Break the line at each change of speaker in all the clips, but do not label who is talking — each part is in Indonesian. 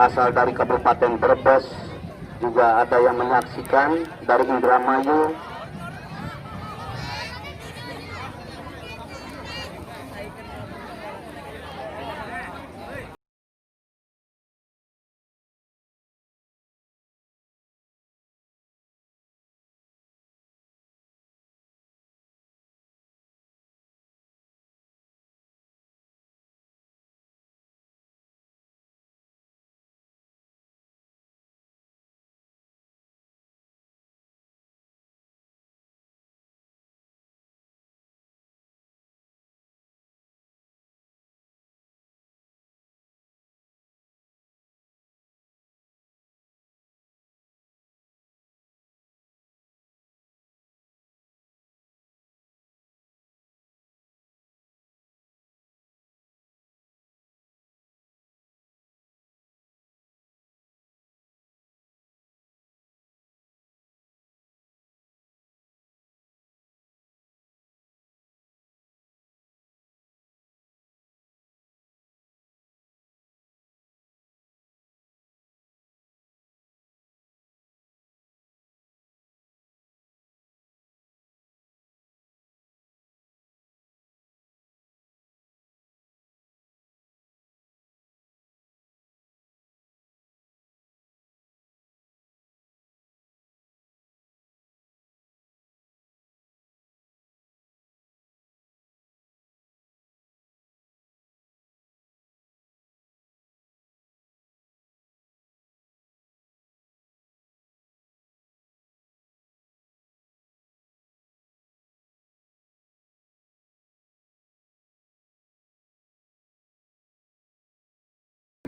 asal dari Kabupaten Brebes, juga ada yang menyaksikan dari Indramayu.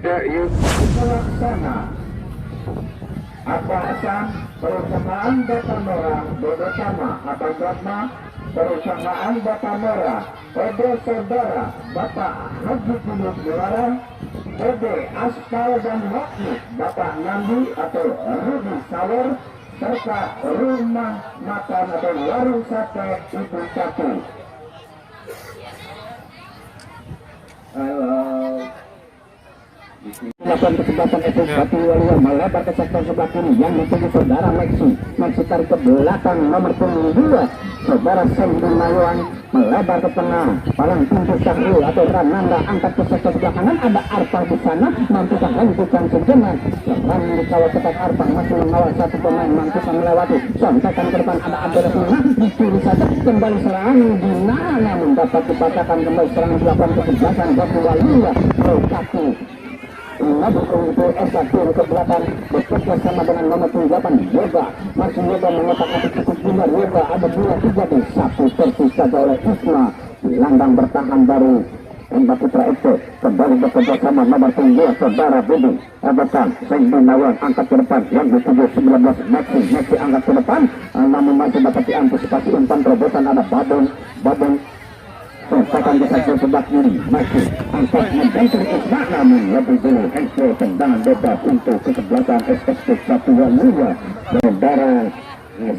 Pelaksana Atasan Perusahaan Batamora bersama Abang Ratna Perusahaan Batamora PD Saudara Bapak Haji Tulus Dilarang, PD Aspal dan Wakil Bapak Nandi atau Rudi Sawer, serta Rumah Makan atau Warung Sate Ibu Capu. Melakukan kesempatan itu Batu Waluwa melebar ke sektor sebelah kiri yang dituju saudara Maxi tarik ke belakang nomor punggung 2 saudara Sendi Mayuan melebar ke tengah palang pintu Syahrul atau Rananda angkat ke sektor sebelah kanan ada Arpang di sana mampukah hentikan sejenak seorang di kawal ketat Arpang masih mengawal satu pemain mampukah melewati sontakan ke depan ada Abdul Rahman dicuri saja kembali serangan di mana mendapat dipatahkan kembali serangan dilakukan kesebelasan Batu Waluwa Rokaku mendukung itu S1 ke belakang bekerja sama dengan nomor 8 Yoga masih Yoga mengotak atas cukup benar Yoga ada 2-3 di satu tersisa oleh Isma Landang bertahan baru Mbak Putra FC kembali bekerja sama nomor 2 saudara Budi Everton Sendi Nawan angkat ke depan yang dituju 19 Maxi angkat ke depan namun masih dapat diantisipasi umpan terobosan ada Babon sertakan di sektor sebelah kiri masih angkat membentur Isma namun lebih dulu Hensel tendangan bebas untuk kesebelasan SSP Batu Waluwa saudara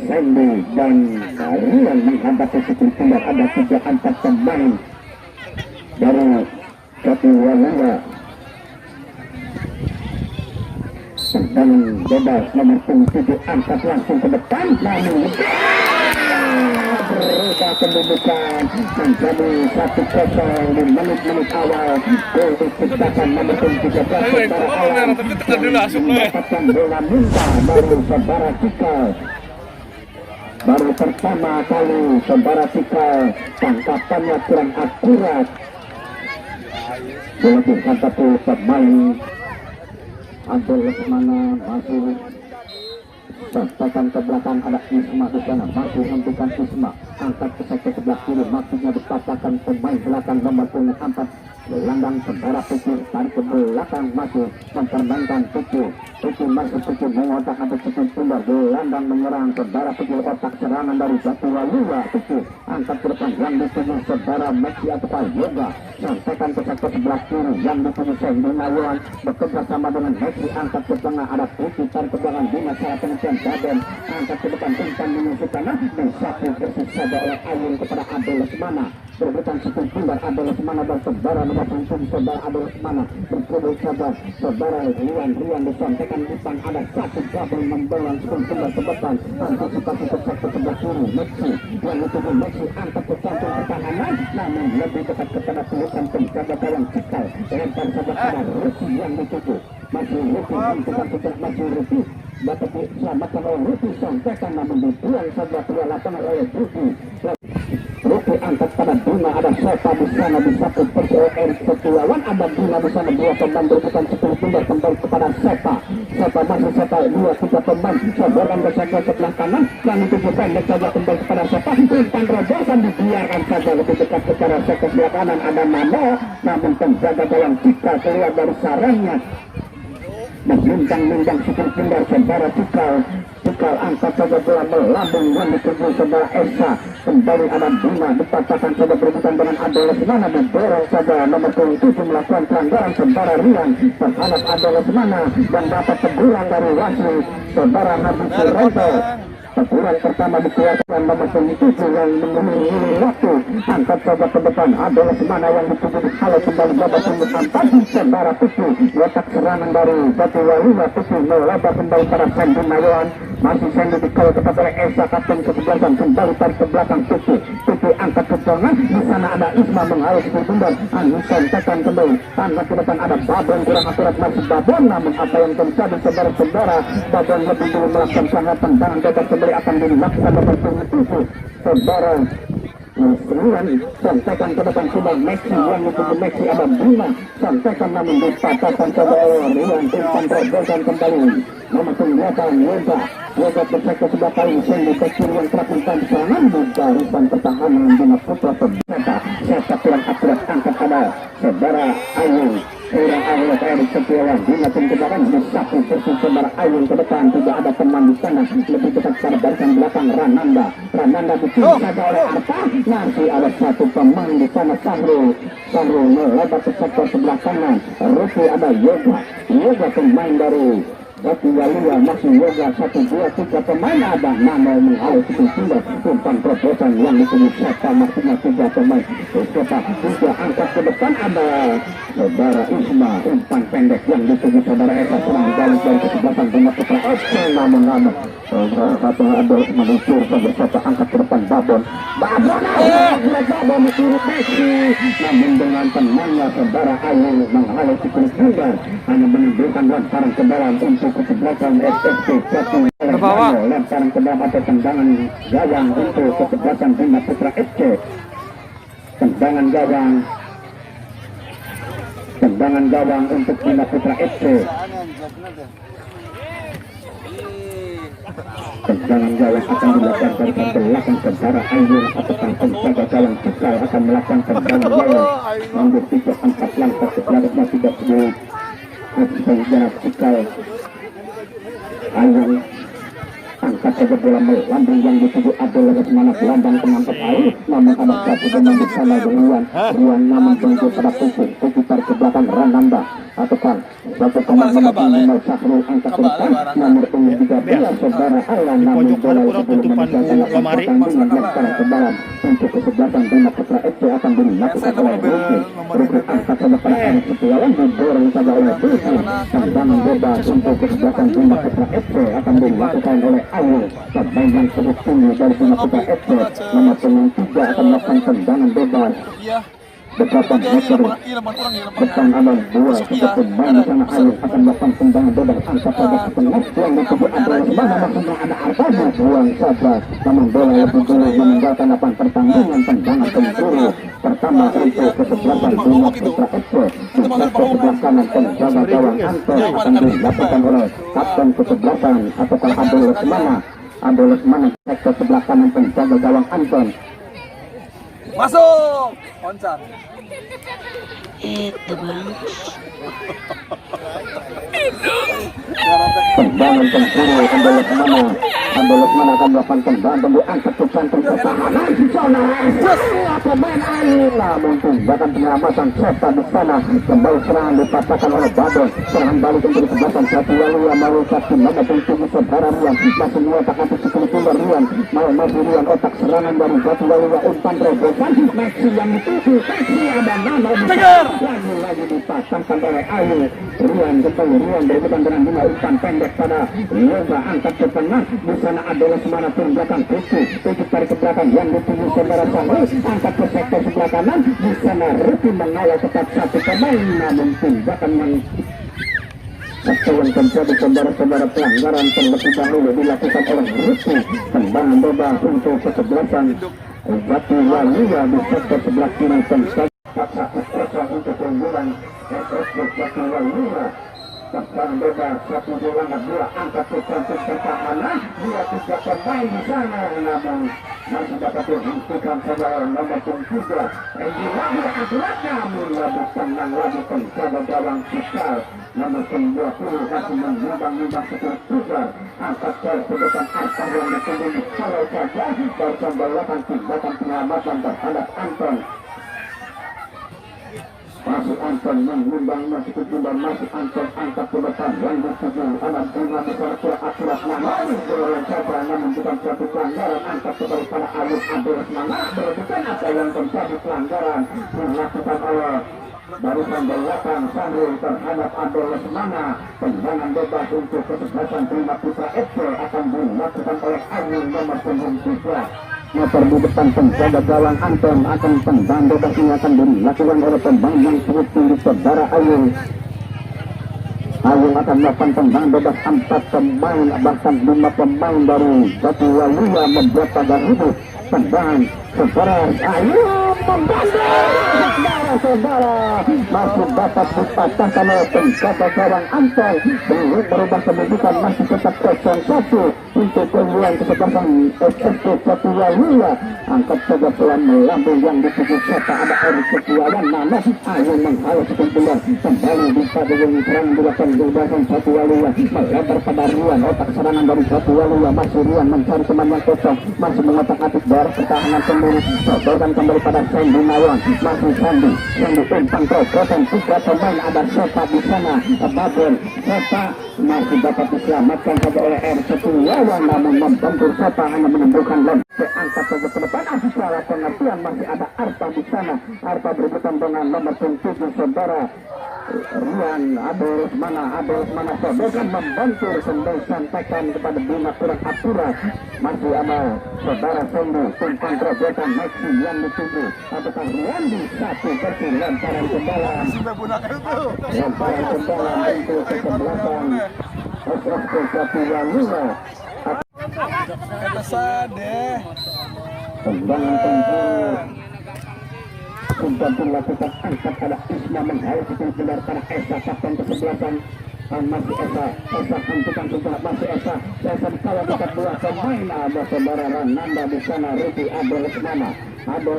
Sendi dan Rian menghadapi sektor tindak ada 3-4 pemain dari Batu Waluwa tendangan bebas nomor 7 angkat langsung ke depan namun berubah kedudukan menjadi 1-0 di menit-menit awal gol diciptakan nomor 13 saudara Alam mendapatkan bola minta baru saudara Cikal baru pertama kali saudara Cikal tangkapannya kurang akurat bola dihadapi pemain Abdul Lesmana masih sertakan ke belakang ada Isma di sana masih hentikan Isma angkat ke sektor sebelah kiri maksudnya dipatahkan pemain belakang nomor 4 Landang saudara Pucu tarik ke belakang masih mempermainkan Pucu masih Pucu mengotak ada Pucu tundar Landang menyerang saudara Pucu otak serangan dari Batu Waluwa Pucu angkat ke depan yang dituju saudara Maxi atau Yoga sertakan ke sektor sebelah kiri yang dituju Sendi Mayuan bekerja sama dengan Maxi angkat ke tengah ada Pucu tarik ke belakang Bina salah penelitian Baden angkat ke depan umpan menyusukan dan satu versus saja oleh Ayun kepada Abdul Lesmana berebutan sektor tundar Abdul Lesmana dan saudara nomor 7 saudara Abdul Lesmana kubu saudara Rian disampaikan depan ada satu double membawa sebentar ke depan antisipasi ke sektor sebelah kiri Messi yang dituju Messi angkat ke jantung pertahanan namun lebih dekat kepada pelukan penjaga gawang Cekal lempar saja pada Ruki yang dituju masih Ruki masih Ruki dapat diselamatkan oleh Ruki sampaikan namun dibuang saja keluar lapangan oleh Ruki angkat pada Bima ada Sepa di sana di satu persoalan Setiawan ada Bima di sana dua pemain berbukan 10 pindah kembali kepada Sepa masih Sepa 2-3 pemain seborang bersektor sebelah kanan yang dituju pendek saja kembali kepada Sepa umpan robosan dibiarkan saja lebih dekat kepada sektor sebelah kanan ada Mano namun penjaga gawang Cika keluar dari sarangnya mengundang 10 pindah saudara Cikal angkat saja bola melambung yang dituju saudara Esa kembali ada Bima dipatahkan saja berebutan dengan Adol Lesmana mendorong saja nomor 7 melakukan pelanggaran saudara Rian terhadap Adol Lesmana dan dapat teguran dari wasit saudara Nabi Suroto. Teguran pertama dikeluarkan nomor 7 yang mengiringi waktu angkat saja ke depan Adol Lesmana yang dituju kalau kembali babak angkat saudara Tutu letak serangan dari Batu Waluwa Tutu melebar kembali pada Sandy Mayon masih Sandy dikawal ketat oleh Esa kapten kesebelasan kembali tarik ke belakang Tutu angkat ke tengah di sana ada Isma menghalus ke bundar Anison tekan kembali tanpa ke depan ada Babon kurang akurat masih Babon namun apa yang terjadi saudara-saudara Babon lebih dulu melakukan sangat tendangan bebas kembali akan dilakukan nomor 7 saudara Rian sampaikan ke depan coba Messi yang dituju Messi ada Bima sampaikan namun dipatahkan coba Rian umpan robosan kembali nomor 9 Yoga bersektor sebelah kali Sandy kecil yang kerap umpan serangan di barisan pertahanan Bima Putra ternyata Seta kurang akurat angkat ada saudara Ayu kurang akurat Erik Setiawan Bima pencegahan di satu persis saudara Ayu ke depan tidak ada teman di sana lebih dekat pada barisan belakang Rananda dituju saja oleh Arta nanti ada satu pemain di sana Sahrul melebar ke sektor sebelah kanan Rufi ada Yoga pemain dari Batu Waluwa masih Yoga 1-2-3 pemain ada nama menghalus pindah umpan proposan yang dituju Sepa maksimal 3 pemain Sepa juga angkat ke depan ada saudara Isma umpan pendek yang dituju saudara Esa serang balik dari kesebelasan Bima Putra namun satu ada meluncur saja Sepa angkat ke depan Babon disuruh Messi namun dengan tenangnya saudara Ayu menghalus pindah hanya menimbulkan lantaran ke dalam untuk kesebelasan SFC satu lantaran ke dalam atau tendangan gawang untuk kesebelasan Bima Putra FC tendangan gawang untuk Bima Putra FC tendangan gawang akan dilakukan dari belakang saudara Ayu atau penjaga gawang Cikal akan melakukan tendangan gawang mundur 3-4 langkah ke belakang tidak sedikit penjaga Cikal Ayu angkat saja bola melambung yang dituju Adol Lesmana gelandang pengangkut air namun ada satu pemain di sana Rian namun tunggu pada Tutu tarik ke belakang Rananda ataukah satu pemain nomor Sahrul angkat ke depan nomor 13 saudara Alan namun bola sebelum menjaga sekarang ke dalam untuk kesebelasan Bima Putra FC akan dilakukan oleh Ruki angkat saja pada Erik Setiawan didorong saja oleh Ruki tendangan bebas untuk kesebelasan Bima Putra FC akan dilakukan oleh Ayu pemain yang cukup tinggi dari Bima Putra FC nomor 3 akan melakukan tendangan bebas beberapa meter depan ada 2 pemain di sana Ayu akan melakukan tendangan bebas angkat saja ke tengah yang dituju Adol Lesmana maksudnya ada Artana buang saja namun bola lebih dulu meninggalkan lapangan pertandingan tendangan pencuri pertama untuk kesebelasan Bima Putra FC di sektor sebelah kanan penjaga gawang Anton akan dilakukan oleh kapten kesebelasan ataukah Adol Lesmana sektor sebelah kanan penjaga gawang Anton
masuk koncar
itu bang
tendangan pencuri Adol Lesmana akan melakukan tendangan tembus angkat ke jantung pertahanan di zona pemain Ayu namun tindakan penyelamatan Sepa di sana kembali serangan dipatahkan oleh Babon serangan balik untuk kesebelasan Batu Waluwa mau satu nomor 7 saudara Rian masih mengotak nanti 10 Rian masih Rian otak serangan dari Batu Waluwa umpan robosan Messi yang tujuh kaki ada nama lagi dipasangkan oleh Ayu Rian kembali Rian berdepan dengan bunga umpan pendek pada Yoga angkat ke tengah di sana adalah semana tim belakang tujuh tarik ke belakang yang dituju saudara Sangri angkat ke sektor sebelah kanan di sana Rupi mengawal tetap satu pemain namun tindakan yang yang terjadi saudara-saudara pelanggaran terlebih dahulu dilakukan oleh Rupi tendangan bebas untuk kesebelasan Jati Walia di sektor sebelah kiri paksa untuk keunggulan Jati Walia tendangan bebas satu bola dua angkat ke cantik pertahanan dua tiga pemain di sana namun masih dapat dihentikan saudara nomor 3 Endi lagi akurat namun lagi tenang lagi penjaga gawang Cikal nomor 20 masih menimbang-nimbang sekitar angkat ke depan Arta yang disembunyi kalau saja baru pembalasan tindakan penyelamatan terhadap Anton masih Anton menimbang masih ketimbang masih Anton angkat ke depan yang dituju anak bunga besar akurat namun berlawan saja namun bukan suatu pelanggaran angkat kembali pada Alif Abdul Semangat berebutan apa yang terjadi pelanggaran dilakukan oleh barusan belakang Sahri terhadap Abdul Lesmana tendangan bebas untuk kesebelasan Prima Putra FC akan dilakukan oleh Ayu nomor 3 motor di depan penjaga gawang Anton akan tendang bebas ini akan dilakukan oleh pemain yang cukup tinggi saudara Ayu akan melakukan tendang bebas 4 pemain bahkan 5 pemain dari Jati Walia membuat pada hidup tendangan saudara Ayu saudara masih dapat dipatahkan oleh penjaga gawang Anton belum berubah kedudukan masih tetap 0-1 untuk keunggulan kesebelasan SSC Jati Walia angkat saja pelan melambung yang dituju siapa ada Erik Setiawan namun Ayu menghalau sekeluar kembali bisa dengan serang dilakukan kebebasan Jati Walia melebar pada Rian otak serangan dari Jati Walia masih Rian mencari teman yang kosong masih mengotak-atik daerah pertahanan sendiri sodokan kembali pada Sandy Nawan masih Sandy yang ditumpang terobosan 3 pemain ada Sepa di sana Babel Sepa masih dapat diselamatkan saja oleh Erik Setiawan namun membentur Sepa hanya menimbulkan lem angkat saja ke depan secara pengertian masih ada Arta di sana Arta berebutan dengan nomor 7 saudara Rian Abdul Lesmana sodokan membentur kembali sampaikan kepada Bima kurang akurat masih ada saudara Sandy tumpang terobosan Maxi yang dituju apakah Rian di satu versi lemparan ke dalam untuk kesebelasan SSC Jati Walia tendangan penjuru sudah dilakukan angkat pada Isma menghalau sekeluar pada Esa kapten kesebelasan masih Esa hentikan setelah masih Esa dikawal dekat 2 pemain ada saudara Rananda di sana Rupi Abdul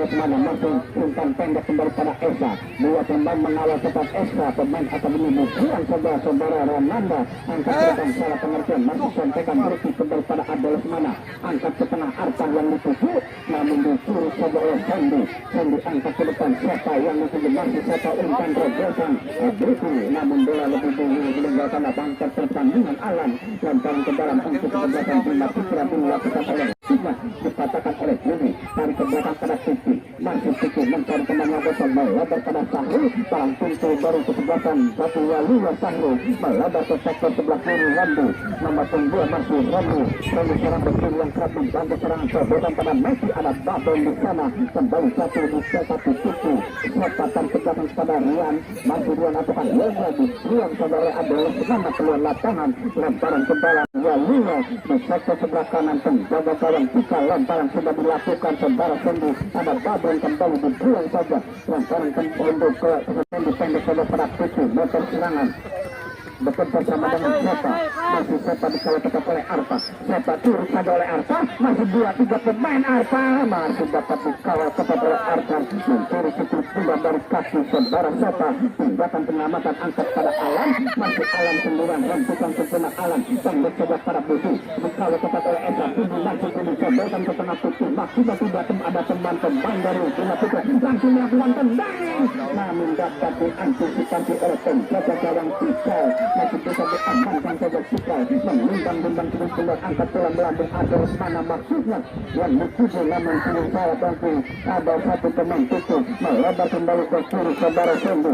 Lesmana masih umpan pendek kembali pada Esa 2 pemain mengawal tetap Esa pemain akademi bukan saudara Rananda angkat ke depan salah pengertian masih sampaikan Rupi kembali pada Abdul Lesmana angkat ke tengah Arta yang dituju namun disuruh saja oleh Sandy angkat ke depan siapa yang dituju masih siapa umpan terobosan Rupi namun bola lebih dulu karena bangkat pertandingan alam lemparan ke dalam untuk kesebelasan Prima Putra dilakukan oleh Sigma dipatahkan oleh Juni tarik ke belakang pada Titi masih Titi mencari temannya gosong melebar pada Sahru palang pintu baru kesebelasan Jati Walia Sahru melebar ke sektor sebelah kiri Rambu nomor 2 masih Rambu serang berkiri yang kerap membantu serangan sodokan pada Messi ada Babel di sana kembali satu di satu Titi sepatan ke belakang pada Rian masih Rian atakan Yoga di Rian saudara adalah semangat keluar lapangan lemparan ke dalam Walia di sektor sebelah kanan penjaga gawang kita lemparan sudah dilakukan saudara Sandy ada Babel kembali dibuang saja lemparan untuk ke Sandy pendek saja pada 7 meter serangan bekerja sama dengan Sepa masih Sepa dikawal tetap oleh Arta Sepa turun saja oleh Arta masih 2-3 pemain Arta masih dapat dikawal tetap oleh Arta mencuri cukup sudah dari kaki saudara Sepa tindakan penyelamatan angkat pada Alam masih Alam sendirian hentikan sempurna Alam sambil coba pada Budi dikawal tetap oleh Esa Budi masih Budi sodokan ke tengah Putih masih tidak ada teman pemain dari Prima Putra langsung melakukan tendangan namun dapat diantisipasi oleh penjaga gawang kita masih bisa diamankan saja kita menimbang-nimbang keluar angkat tulang melambung ada mana maksudnya yang dituju namun kini saya tentu ada satu pemain tutup melebar kembali ke kiri saudara Sembu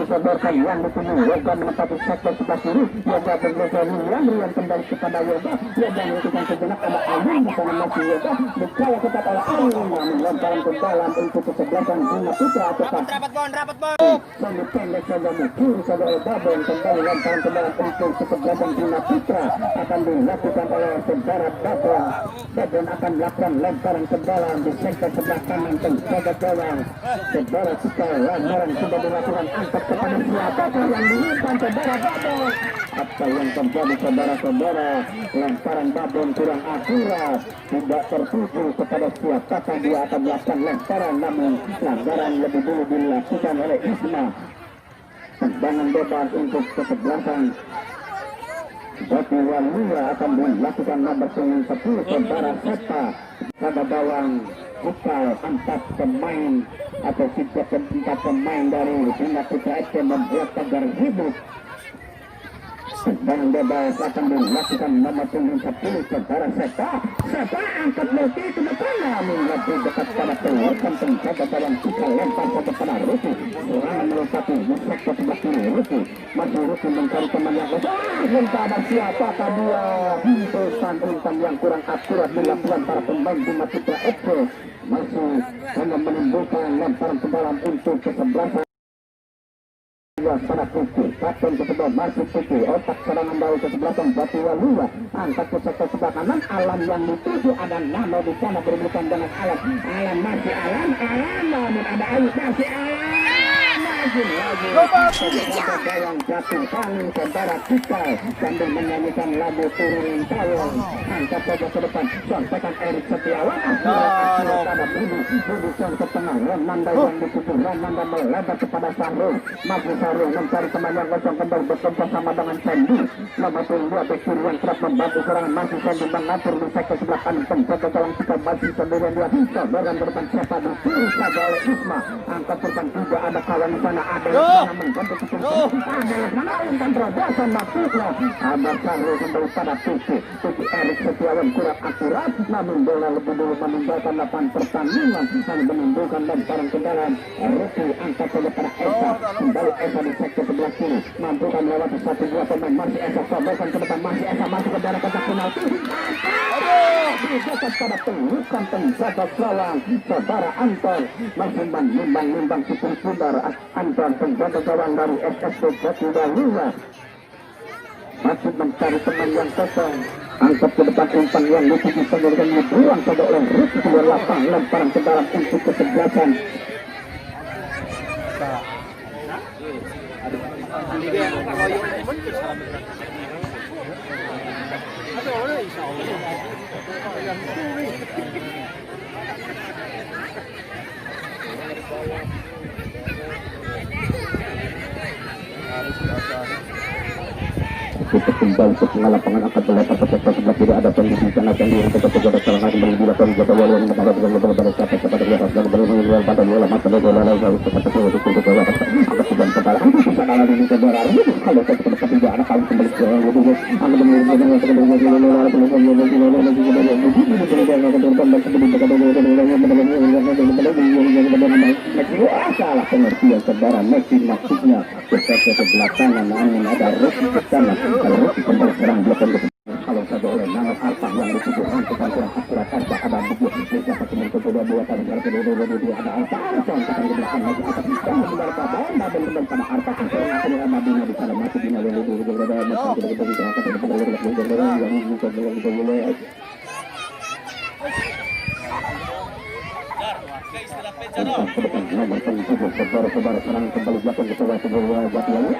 sebarkan yang dituju Yoga menempati sektor sebelah kiri Yoga bergeser Rian kembali kepada Yoga Yoga melakukan sejenak ada Alun di sana masih Yoga dikawal ketat oleh Alun namun lemparan ke dalam untuk kesebelasan Bima Putra ataukah
rapat bon
Sembu pendek saja kiri saudara Babon kembali lemparan ke dalam untuk kesebelasan Bima Putra akan dilakukan oleh saudara Babon akan melakukan lemparan ke dalam di sektor sebelah kanan penjaga gawang saudara Cikal lemparan sudah dilakukan angkat kepada siapa yang diumpan saudara Babon apa yang terjadi saudara-saudara lemparan Babon kurang akurat tidak tertuju kepada siapa dia akan melakukan lemparan namun pelanggaran lebih dulu dilakukan oleh Isma tendangan bebas untuk kesebelasan Batu Walia akan dilakukan nomor 10 saudara Seta pada gawang Cikal 4 pemain atau 3 pemain dari Bina Putra FC membuat pagar hidup dan bebas akan dilakukan nomor 10 saudara Seta angkat multi ke depan namun lebih dekat pada pelukan penjaga gawang Cikal lempar ke depan Ruki serangan melengkapi musik ke sebelah kiri Ruki masih Ruki mencari teman yang besar minta ada siapa dia umpan yang kurang akurat dilakukan para pemain Bima Putra FC masih hanya menimbulkan lemparan ke dalam untuk kesebelasan pada pukul kapten ke-11 masih pukul otak serangan dari kesebelasan Batu Walia angkat ke sektor sebelah kanan Alam yang dituju ada Nano di sana berebutan dengan Alam masih Alam namun ada Ayu masih lagi yang jatuh tangan saudara Cikal sambil menyanyikan lagu Turunin Tawon angkat saja ke depan contekan Erik Setiawan akurat pada Budi ke tengah Renanda yang dituju Renanda melebar kepada Sahrul masih Sahrul mencari teman yang kosong kembali bekerja sama dengan Sandy nomor 2 Bekir yang kerap membantu serangan masih Sandy mengatur di sektor sebelah kanan penjaga gawang Cikal masih sendirian dia sodoran berdepan siapa dipilih saja oleh Isma angkat depan juga ada kawan di sana ada yang mengganti keputusan ada menawarkan terobosan maksudnya ada Sahrul kembali pada Tuki Erik Setiawan kurang akurat namun bola lebih dulu meninggalkan lapangan pertandingan dan menimbulkan lemparan ke dalam Ruki angkat saja pada Esa kembali Esa di sektor sebelah kiri mampukan melewati 1-2 pemain masih Esa sodokan ke depan masih Esa masuk ke dalam kotak penalti didekat pada pelukan penjaga gawang saudara Anton masih menimbang-nimbang cukup sudar Anton penjaga gawang dari SSB Batu Walia masih mencari teman yang kosong angkat ke depan umpan yang lucu disodorkan dibuang pada oleh Ruki keluar lapang lemparan ke dalam untuk kesebelasan kita kembali ke tengah lapangan akan berlepas ke sektor sebelah kiri ada pendidikan sana yang tetap terjaga serangan kembali dilakukan Batu Walia yang menghadapi pada siapa kepada dia dan berjuang pada bola mata bola lalu cepat untuk bola akan sedang kepala bisa kalah di saudara kalau saya cepat tidak ada kali kembali ke salah pengertian saudara maksudnya ke sebelah kanan namun ada Ruki ke sana kalau Ruki kembali serang belakang kalau saja oleh nama Arta yang ditujukan kurang akurat Arta ada buku siapa teman kedua buatan kedua ada Arta akan di belakang lagi akan kembali pada dan pada Arta akan Madinah di sana masih Dina yang saudara-saudara serangan kembali belakang ke sebuah Batu Walia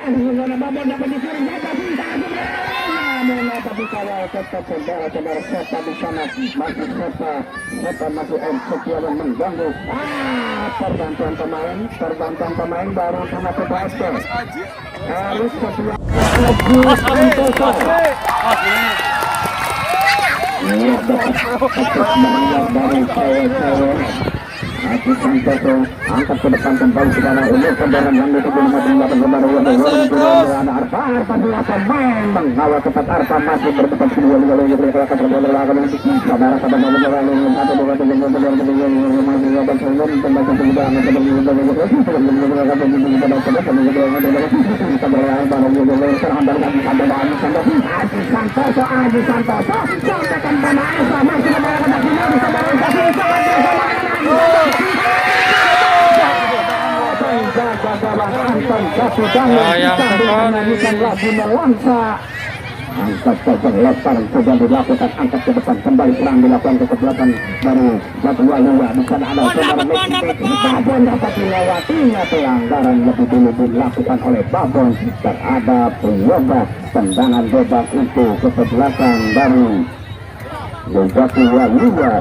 tapi kalau tetap saudara-saudara Seta di sana masih Seta masih Setiawan mengganggu perbantuan pemain baru sama PPSP harus Setiawan dari Haji Santoso angkat ke depan kembali sekarang untuk kendaraan yang dituju nomor 8 kembali ada Arfa di atas main mengawal ketat Arfa masih berdepan kedua Haji Santoso contekan pemain masih angkat ke lebar sudah dilakukan angkat ke depan kembali serang dilakukan ke belakang dari Batu Waluya di sana ada saudara Messi Babon dapat dilewatinya pelanggaran lebih dulu dilakukan oleh Babon terhadap Yoga tendangan bebas itu ke belakang dari Batu Waluya.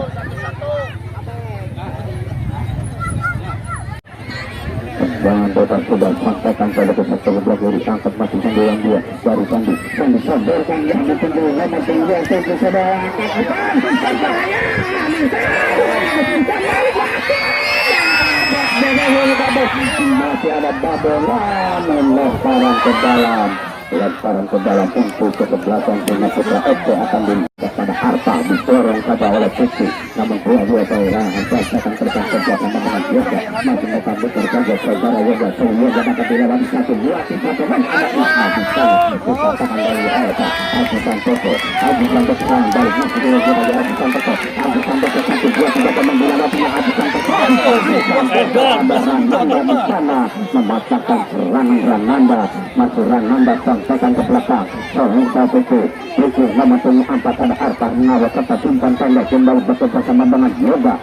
Jangan bebas sudah sampaikan pada kesatuan belakang diangkat masih sandiwan dia dari Sandi sodorkan yang ditunggu nomor tinggi yang sudah masih ada Babelan lemparan ke dalam untuk ke belakang Bina Putra FC akan diminta pada Arta didorong saja oleh Putri namun dua perorangan akan terjadi kegiatan dengan Yoga masih akan bekerja saudara Yoga Yoga dapat dilewati satu dua tiga teman ada Isma di sana dikatakan dari Elsa Haji Santoso serang balik masih dilewati dari Haji Santoso satu dua tiga teman dilewati Haji Santoso ada Rananda di sana mematahkan serangan Rananda masih Rananda sampaikan ke belakang Sohingga Buku nomor 4 ada Arta mengawal serta simpan pendek kembali bekerja sama dengan Yoga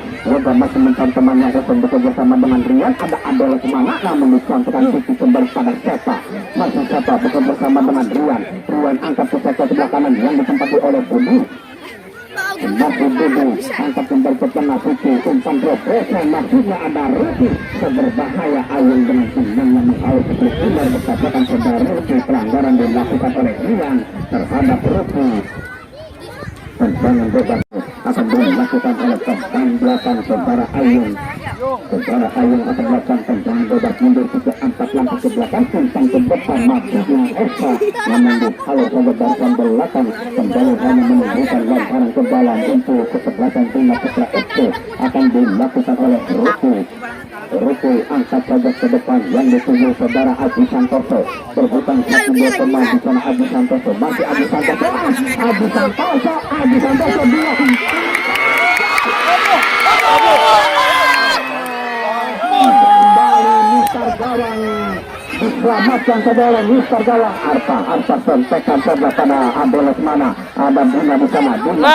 masih mentan temannya Evan bekerja sama dengan Rian ada Adol semangat namun dicontohkan Sisi kembali pada Sepa masih Sepa bekerja sama dengan Rian angkat ke sektor sebelah kanan yang ditempati oleh Budi masih Budi angkat kembali ke tengah Sisi umpan progresnya maksudnya ada Ruki seberbahaya Ayun dengan tendangan mengawal seperti Umar berkatakan saudara Ruki pelanggaran dilakukan oleh Rian terhadap Ruki tendangan bebas akan dilakukan oleh pemain belakang saudara Ayun akan melakukan tendangan bebas mundur 3-4 langkah ke belakang tentang ke depan maksudnya Esa menunduk kalau saja dari belakang kembali hanya menunjukkan lemparan ke dalam untuk kesebelasan Bina Putra FC akan dilakukan oleh Ruku angkat saja ke depan yang dituju saudara Haji Santoso berhutang satu dua pemain di sana Haji Santoso masih Haji Santoso dua kembali Mister Gawang diselamatkan saudara Mister Gawang Arta sampaikan saja pada Abel Lesmana ada Bina di sana Bina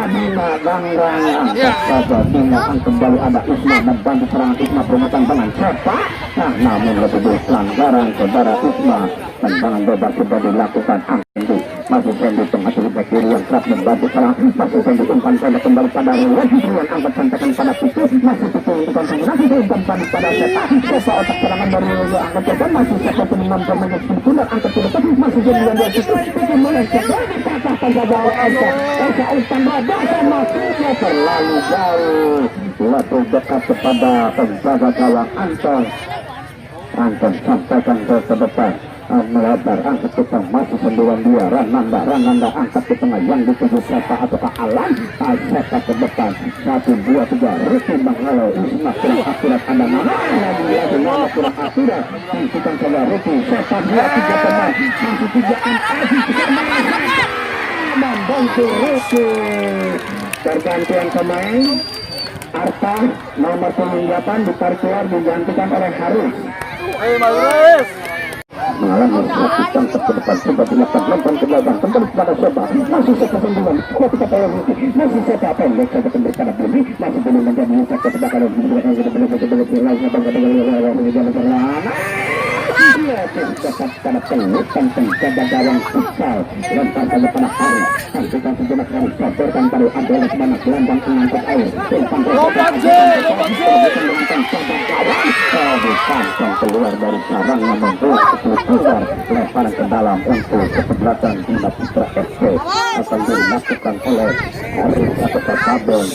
Bina kembali ada Isma membantu serangan Isma perumatan dengan Sepa namun lebih dulu pelanggaran saudara Isma tendangan bebas sudah dilakukan masih Fendi tengah sebelah kiri yang kerap membantu serang masih Fendi umpan pendek kembali pada Rian angkat santakan pada Pitu masih Pitu umpan umpan pada Sepa otak serangan dari Rian angkat depan masih Sepa penimam pemain Pitu dan angkat ke depan masih jadi yang dia Pitu melencet katakan saja Esa umpan bebas masuknya terlalu jauh lebih dekat kepada penjaga gawang Anton sampaikan ke depan melebar angkat ke tengah masih senduran dia Rananda angkat ke tengah yang dituju Sepa ataukah Alan Sepa ke depan 1, 2, 3 Rutin menghalau Isma kurang akurat ada nama kurang akurat hentikan saja Rutin Sepa 2, 3 pemain masih 3 membantu Rutin pergantian pemain Arta nomor 8 ditarik keluar digantikan oleh Harus mengalami melakukan ke depan coba dilakukan lempar ke belakang kembali kepada Sepa masih Sepa sendirian ketika Payah masih Sepa pendek saja kembali pada Bumi masih belum menjadi sektor sebelah kanan dia dekat pada pelukan penjaga gawang futsal lempar saja pada Hari hentikan sejenak Hari sodorkan pada Adol Lesmana gelandang mengangkat air umpan bukan keluar dari sarang namun keluar lemparan ke dalam untuk kesebelasan Bina Putra FC akan dilakukan oleh Haris atau Babon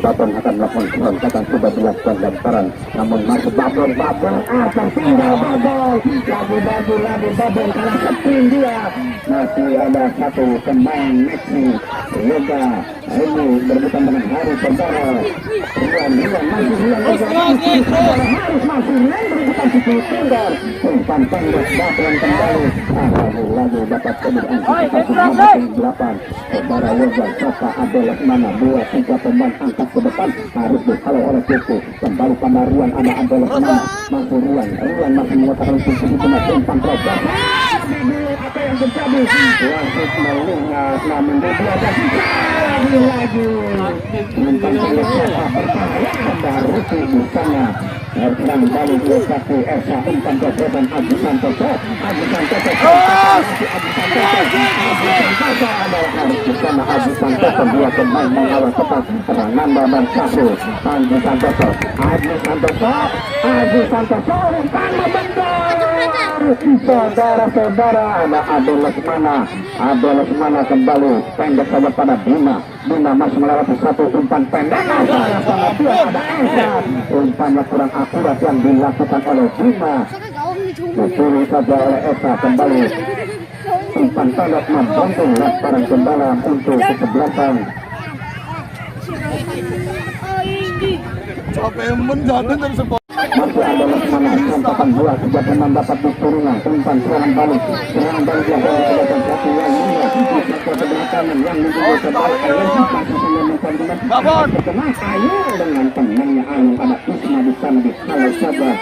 Babon akan melakukan perontakan, sudah dilakukan lemparan, namun masih Babon akan tinggal Babon, lagi Babon karena sepin dia. Masih ada satu pemain Messi Yoga ini berbukan dengan Haris saudara. Rian masih Haris masih berbukan sepuluh tinggal. Umpan pendek Babon kembali. Lagi dapat kemudian 8 saudara Yoga Sofa adalah mana 2-3 pemain angkat ke depan harus dihalau oleh Kiki. Kembali pada Rian, ada adalah mana masih Rian masih mengatakan kunci di tengah umpan terobos. Apa yang terjadi? Wasit melihat namun lagi umpan terobos berbahaya baru di sana. Serang balik lokasi Esa umpan terobos Aji Santoso adalah harus di sana. Aji Santoso dua pemain mengawal tepat Rananda dan Sasu. Aji Santoso umpan membentur. Saudara-saudara, ada Ado Lesmana kembali pendek saja pada Bima masih melewati satu umpan pendek. Ada Esa, umpannya kurang akurat yang dilakukan oleh Bima. Dipilih saja oleh Esa kembali. Umpan pendek membantu lemparan kembali untuk kesebelasan. Masih ada Lesmana contohkan bola sejak teman dapat diturunkan umpan serangan balik yang kelihatan satu yang sebelah kanan yang menjadi kebalik masih menemukan ayo dengan tenangnya Anung ada Isma di sana di kalau sabar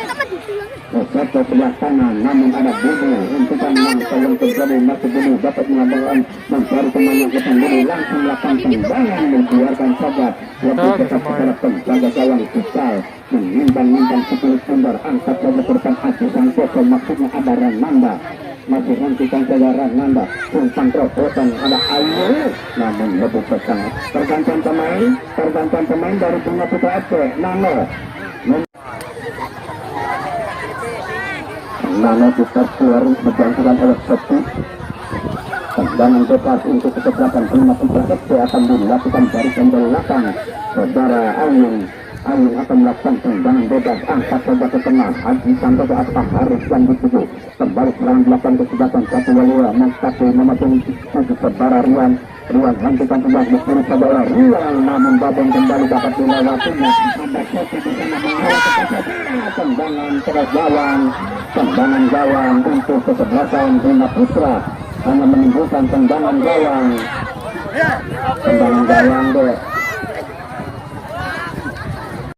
Roberto sebelah kanan, namun ada Budu untuk yang terjadi masih Budu dapat mengabaikan mencari teman yang ketang Budu langsung melakukan tendangan membiarkan saja lebih dekat kepada penjaga gawang Kisal menimbang-nimbang 10 sumber angkat saja ke depan Aji Santoso maksudnya ada Rananda masih hentikan saja Rananda umpan terobosan ada Ayu namun lebih besar pergantian pemain dari Bunga Putra FC Nano putar keluar bergantian oleh Sepi. Tendangan bebas untuk kesebelasan Bunga Putra FC akan dilakukan dari belakang. Saudara Ayun akan melakukan tendangan bebas angkat saja ke tengah. Haji Santoso atau Haris yang dituju kembali serangan belakang kesebelasan Satu Walia mengkaki mematuhi untuk saudara Rian hentikan sebelah berkiri saudara Rian namun Babon kembali dapat dilewatinya. Ada Sofi di sana mengawal tendangan gawang untuk kesebelasan Bunga Putra hanya menimbulkan tendangan gawang deh.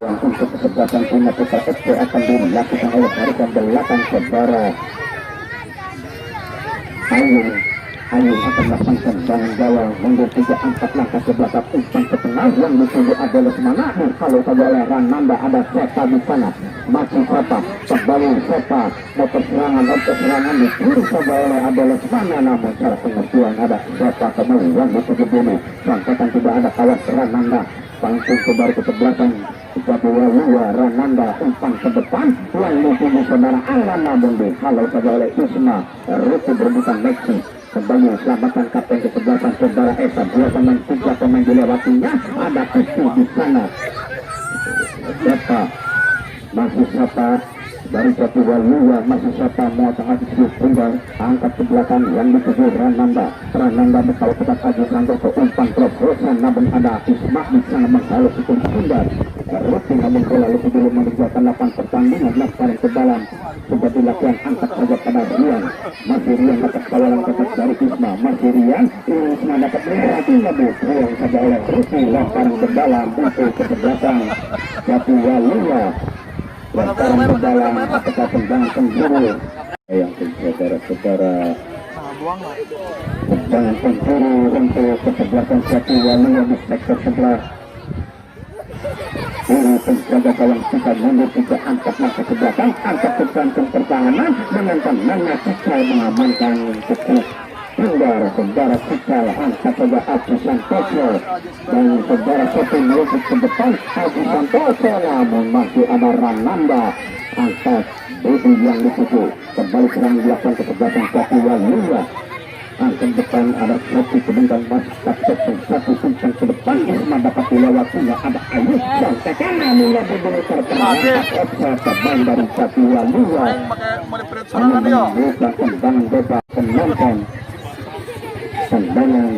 Untuk kesebelasan Bunga Putra FC akan dilakukan oleh barisan belakang saudara Ayun akan melakukan tendangan gawang mundur 3-4 langkah ke belakang umpan ke tengah yang dituju adalah Lesmana. Kalau saja oleh Rananda ada Sepa di sana masih Sepa kembali Sepa dapat serangan dituju saja oleh adalah Lesmana namun secara pengertian ada Sepa kembali yang dituju bumi sangkatan tidak ada kawan Rananda langsung kembali ke belakang Satu Walia Rananda umpan ke depan yang dituju saudara Alan namun kalau saja oleh Isma Ruti berbukan Messi kembali selamatkan kapten kesebelasan saudara Esa 2 pemain 3 pemain dilewatinya ada Kusti di sana masih Sapa dari Satu Walia masih Sapa mau sangat tunggal angkat ke belakang yang dituju Rananda berkawal ketat Aji Santoso umpan terobosan namun ada Isma di sana menghalau hukum tunggal Rutin namun bola lebih dulu meninggalkan 8 pertandingan lemparan ke dalam sudah dilakukan angkat saja pada Rian masih Rian dapat kawalan ketat dari Isma masih Rian dapat melewatinya yang saja oleh Rutin lemparan ke dalam untuk kesebelasan Satu Walia lemparan ke dalam apakah tendangan penjuru yang saudara-saudara tendangan penjuru untuk kesebelasan Satu Walia di sektor sebelah kiri penjaga gawang kita mundur 3 angkat langkah ke belakang angkat ke jantung pertahanan dengan tenangnya Cikal mengamankan cukup saudara Cikal angkat saja Aji Santoso dan saudara Sofi melukis ke depan Aji Santoso namun masih ada Rananda angkat Budi yang dituju kembali serang belakang ke belakang Satu Walia Ke depan ada satu kemudian satu simpang ke depan Isma dapat dilewatinya ada Ayub dan ke kanan mulai berburu terperangkap Epsa teman dari satu Walua menimbulkan tendangan bebas penonton. Tendangan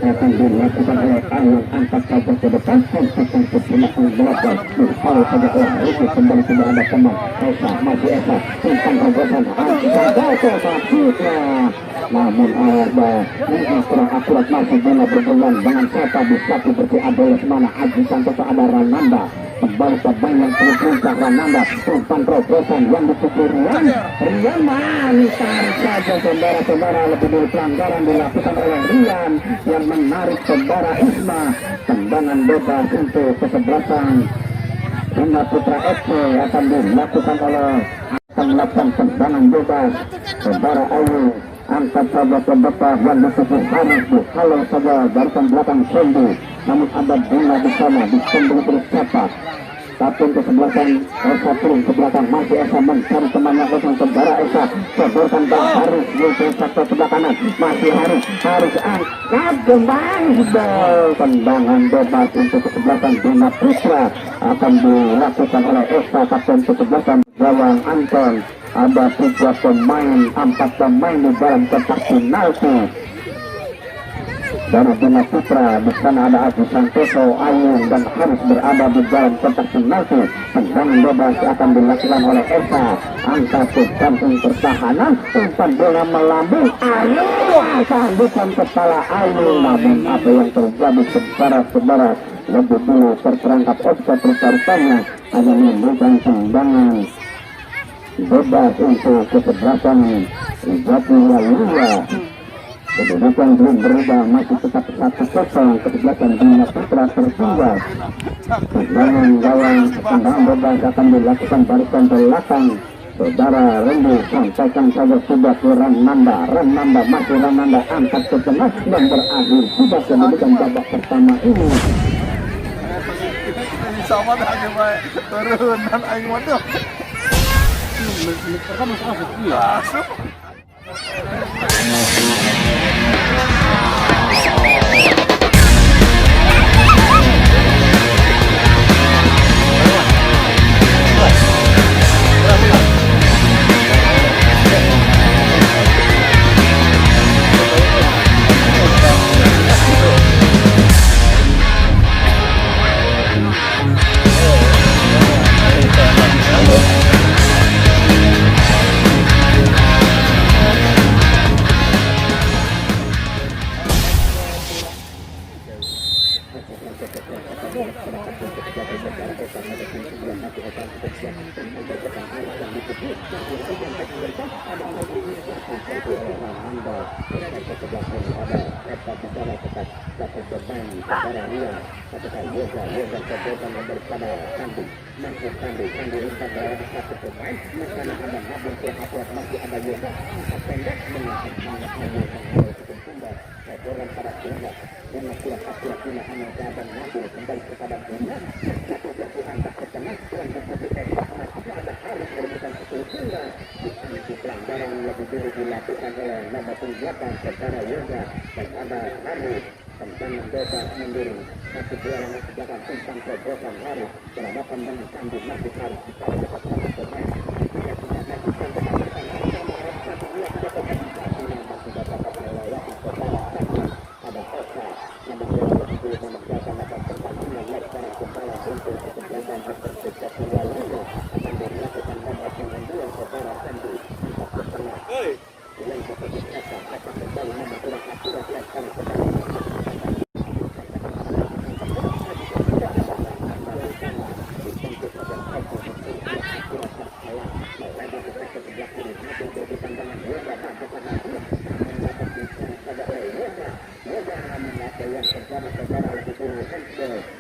akan dilakukan oleh Ayub angkat saja ke depan sempurna ke belakang kalau saja itu kembali sudah ada teman Esa masih Esa tentang robosan gagal sakitnya namun ada kurang akurat masih bola berjalan dengan siapa bisa bersih ada Lesmana Aji Santoso ada Rananda kembali pemain yang puncak Rananda umpan robosan yang dipukul Rian manis tarik saja saudara-saudara lebih dulu pelanggaran dilakukan oleh Rian yang menarik saudara Isma tendangan bebas untuk kesebelasan Bima Putra FC akan dilakukan oleh akan melakukan tendangan bebas saudara Ayu angkat saja ke depan dan disusul Haris kalau saja barisan belakang Sendu namun ada Bima di sana disembunyi terus siapa Kapten kesebelasan Esa turun ke belakang masih Esa mencari temannya kosong saudara Esa sodorkan dan Haris muncul sektor sebelah kanan masih Haris angkat kembali tendangan bebas untuk kesebelasan Bima Putra akan dilakukan oleh Esa kapten kesebelasan gawang Anton ada 3 pemain 4 pemain di dalam kotak penalti dari Bima Putra. Di sana ada Aji Santoso, Ayung dan Haris berada di dalam kotak penalti. Tendangan bebas akan dilakukan oleh Esa. Angkat ke samping pertahanan, umpan bola melambung. Ayung tandukkan kepala Ayung. Namun apa yang terjadi saudara-saudara lebih dulu terperangkap offside rupa-rupanya hanya menimbulkan tendangan bebas untuk kesebelasan Jatiwaluya. Kedudukan belum berubah masih tetap 1-0 kesebelasan Bima Putra tertinggal. Tendangan gawang tendangan bebas akan dilakukan barisan belakang saudara Rendu sampaikan saja sudah ke Rananda masih Rananda angkat ke tengah dan berakhir sudah kedudukan babak pertama ini.
Sama dah turun dan aing waduh. Pertama masuk iya. Pelanggaran lebih dulu dilakukan oleh nomor 8 saudara Yoga dan ada Haris tendangan bebas mundur satu bola masuk belakang tentang terobosan Haris berhadapan dengan Sandi masih Haris ada Oka yang menjadi lebih dulu memegang akan pertandingan sekarang kepala untuk kesebelasan bertercegah Walua akan dilakukan nomor 9 saudara Sandi yang seperti biasa akan kembali nomor kurang akurat akan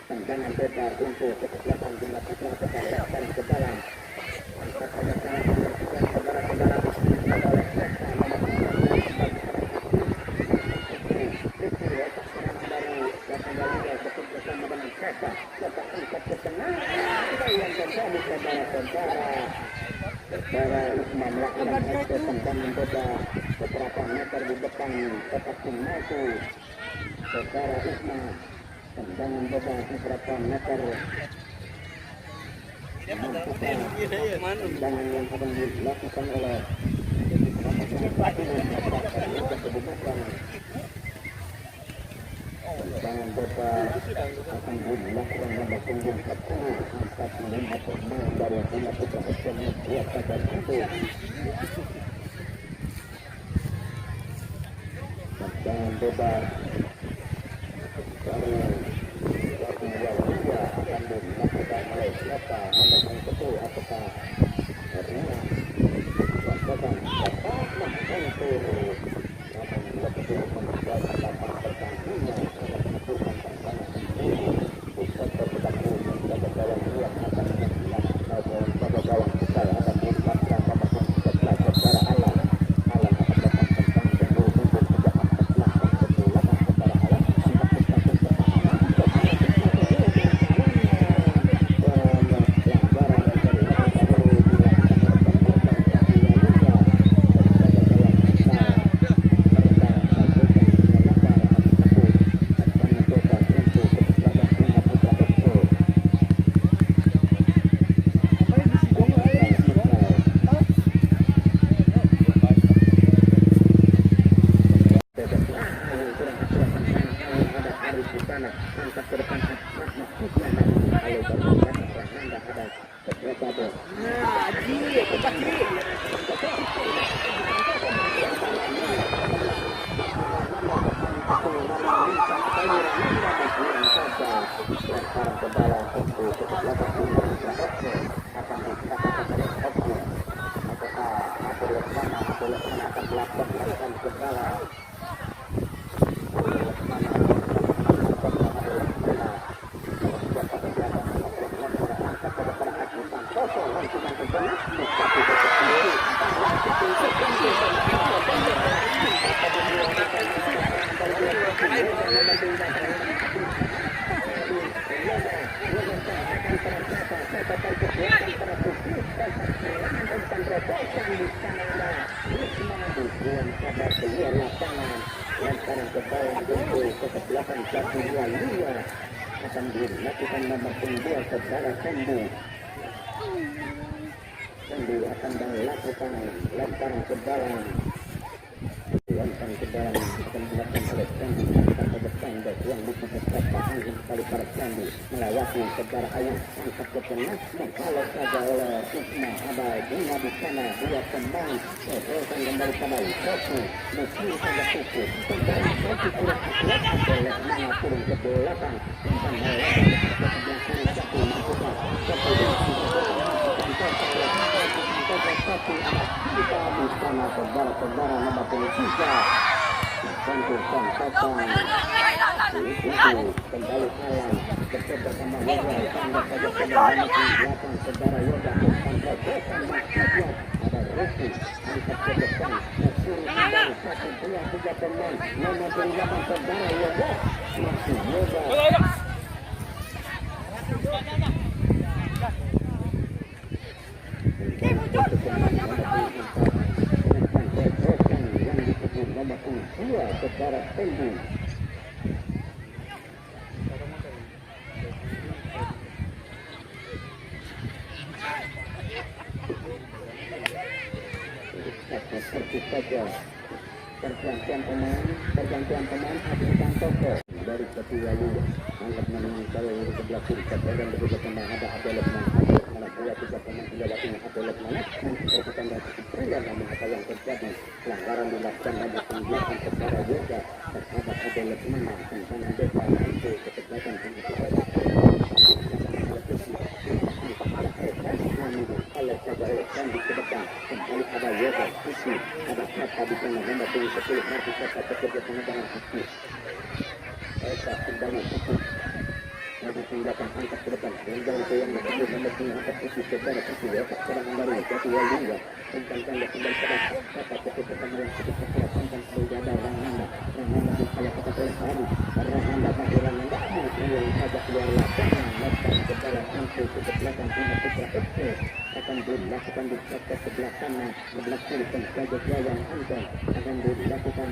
tendangan bebas untuk kesebelasan Bima Putra dan ke dalam Para Isma melakukan tendangan bebas beberapa meter di depan tetap maju saudara Isma. Tendangan bebas beberapa meter. Tendangan yang akan dilakukan oleh tendangan bebas akan dilakukan nomor punggung 10 angkat melihat pemain dari Bima Putra Esmen buat pada itu. Tendangan bebas dari Walia akan dilakukan oleh siapa nomor 10 apakah Rina Wasaban Wasaban untuk namun lebih membuat lapangan pertandingan akan menentukan tantangan sendiri bukan berpedangku pada gawang ruang akan menang maupun pada gawang besar akan melibatkan nomor 11 secara alam akan dapat tentang tentu untuk sejak 14 dan 18 secara alam akan bertanggung pertahanan angkat ke depan akan dilakukan nomor 2 saudara Sembu. Sembu akan melakukan lemparan ke dalam. Lemparan ke dalam akan dilakukan oleh Sembu akan ke depan dan yang dipercepat angin kali para Sembu melewati saudara Ayah angkat ke tengah dan kalau saja oleh Isma Abai bunga di sana dua pemain teruskan kembali pada Sofu meski saja Sofu kembali Sofu kurang akurat oleh mana turun ke belakang tentang melawan kesebelah satu masuklah kita di sana saudara-saudara nomor 23 tentu Topan itu kembali alam bersama Yoga tanda saja kembali di belakang saudara Yoga tanpa Topan maksudnya ada Resi angkat ke depan Mesuri kembali 1, 2, 3 pemain nomor 8 saudara Yoga masih Yoga nomor 2 saudara Sembu. Seperti saja pergantian pemain Agung Santoko dari ketua Liga angkat menang kalau di sebelah kiri dan di sebelah kanan ada Abdul Lekman dua tiga pemain tiga waktunya Abdul Lekman merupakan dari pria namun apa yang terjadi pelanggaran dilakukan nomor 9 secara Yoga terhadap Abdul Lekman tentang desa itu ketegasan oleh saja oleh Sandi ke depan kembali ada Yoga Susi ada Kata di tengah nomor 10 Marti Kata bekerja sama dengan Susi Esa tendangan Susi ada tindakan angkat ke depan tendangan ke yang nomor 10 angkat Susi saudara Susi Esa serangan dari Jati Walinga tentang tanda kembali pada Kata bekerja sama dengan Susi Kata tentang Sejada Rananda dikaya kata oleh Hari Rananda bagi Rananda yang saja keluar lapangan lepas ke dalam untuk ke belakang Bima Putra Esmen akan dilakukan di sektor sebelah kanan, sebelah kiri penjaga gawang Anton akan dilakukan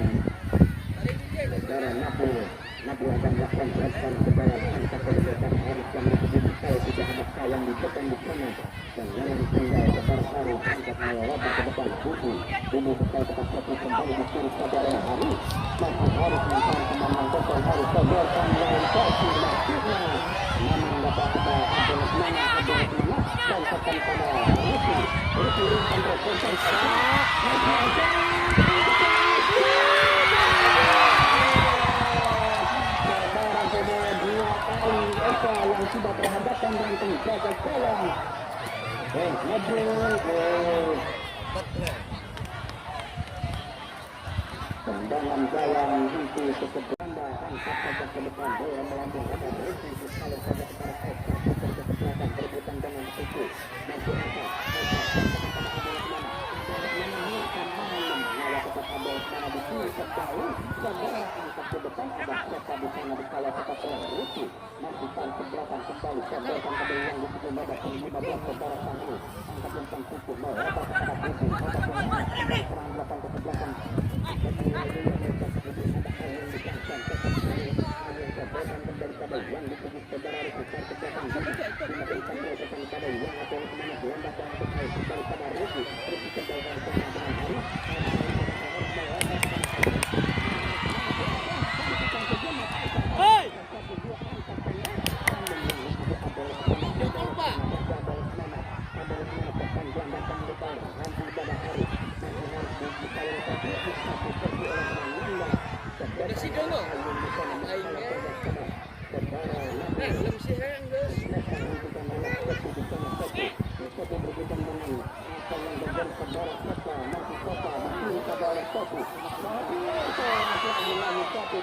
saudara Nabu akan melakukan gerakan ke bawah angkat ke depan Haris yang menghubungi kalau tidak ada kawan di depan di sana dan yang tinggal saudara Haris angkat melewati ke depan Bubu sekali tetap satu kembali di kiri saudara Haris masih Haris mencari kemana total Haris saudara yang kasih maksudnya memang dapat kita ada dan tekan pada Ruki akan berkonsentrasi yang sudah terhadapkan dan penjaga gawang tendangan gawang itu kesebelah angkat saja ke depan bola melambung pada berisi kalau saja kepada ke belakang berebutan dengan itu masih angkat mana di sini terjauh saudara angkat ke depan ada siapa di sana di kala tetap Ruki masukkan ke belakang kembali sadarkan pada yang di situ pada 15 saudara Sanggu angkat tentang kuku melebar kepada Bubu serang belakang ke belakang yang di tubuh saudara Ruki ke belakang diberikan kesan pada yang atau kemana gelandang untuk air kembali pada Ruki ke belakang dengan Haris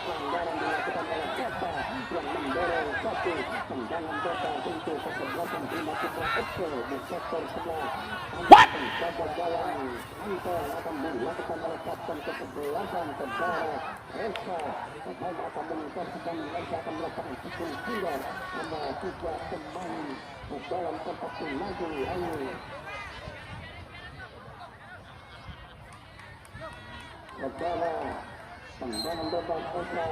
pelanggaran dilakukan oleh Kota yang mendorong satu tendangan Kota pintu kesebelasan Bima Putra Eko di sektor sebelah penjaga gawang Anton akan dilakukan oleh kapten kesebelasan saudara Reza dan akan menginformasikan Reza akan melakukan pukul hingga ada 3 pemain dalam kompetisi maju ini saudara tendangan bebas Reza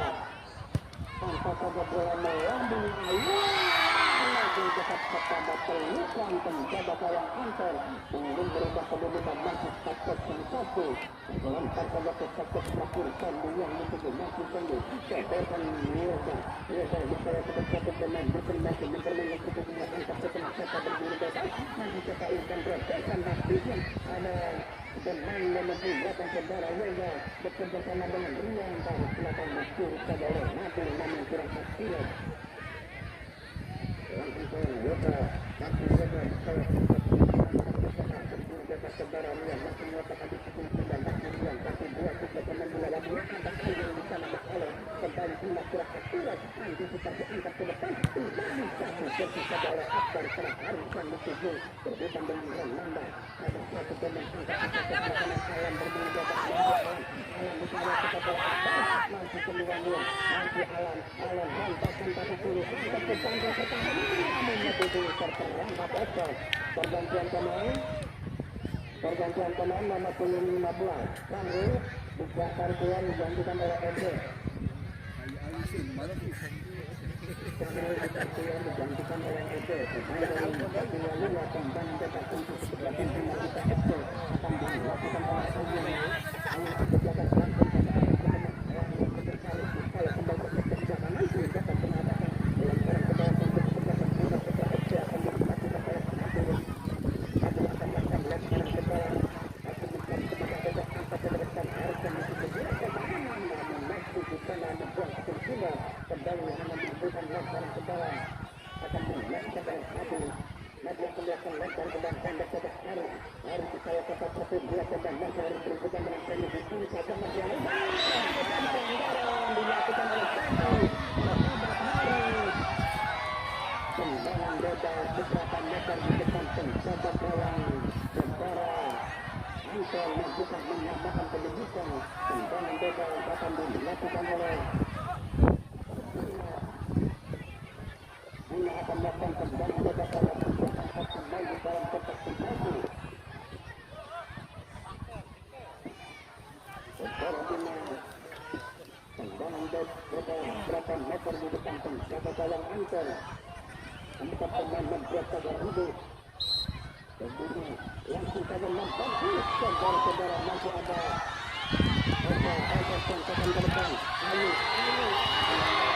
tanpa saja bola melambung lagi cepat kepada pelukan penjaga gawang Anton belum berubah kedudukan masih takut satu melempar saja ke sektor terakhir Sandu yang mencoba masih Sandu setelkan Reza bisa cepat satu pemain berkembang mempermainkan kedudukan angkat setengah kata berdiri bebas nanti kita ingin beresan hasilnya ada pemain nomor 8 saudara Reza bekerja sama dengan Rian dari belakang musuh saudara Nabi namun kurang hasil langsung ke Yoga langsung Yoga saudara Rian masih mengatakan di situ dan masih Rian satu dua tiga pemain bola lagi angkat saja di sana beroleh kembali Bima kurang hasil nanti kita angkat ke depan kembali satu versi saudara Akbar serang Harisan musuh berbutan dengan Renanda ada satu pemain angkat alam berbeda alam bersama kepada Akbar masih keluarnya masih alam hantakan satu puluh angkat ke pantai pertahanan namun Bubu terperangkap Eko pergantian pemain nomor 15 Sanggu buka tarik keluar digantikan oleh Ede digantikan oleh Ede pemain dari 25 pemain tetap untuk sebelah tim kita Ede akan dilakukan oleh Ede hanya kebijakan langsung bukan menambahkan pendidikan tendangan bebas akan dilakukan oleh Bima akan melakukan tendangan bebas oleh pemain dalam kotak Kawan Anton. Empat pemain membuat saudara hidup. Tentunya langsung saja membantu saudara-saudara masih ada. Elson tekan ke depan. Ayo.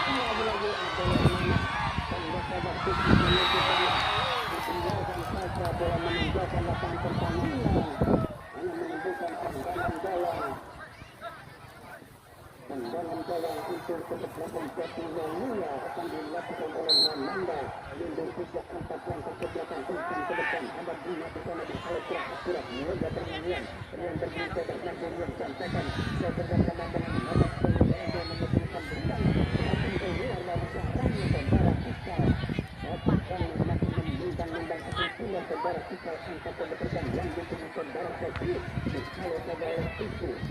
Lagi-lagi ada yang tanda sabar tujuh menit bola. Ditinggalkan saja bola meninggalkan lapangan pertandingan. Hanya menimbulkan tendangan gawang. Tendangan gawang untuk kesebelasan Jatiwangi akan dilakukan oleh Nanda. Lindung sejak 4 langkah ke belakang, umpan ke depan. Ada Bima di sana disalurkan akurat. Mulai permainan yang bergeser dan yang sampaikan. Saya bersama dengan nomor 10 yang menemukan bintang. Tapi keluar dari sarangnya saudara kita. Apakah masih membimbang-bimbang kesimpulan saudara kita angkat kebetulan yang ditunggu saudara Sofi. Kalau saudara itu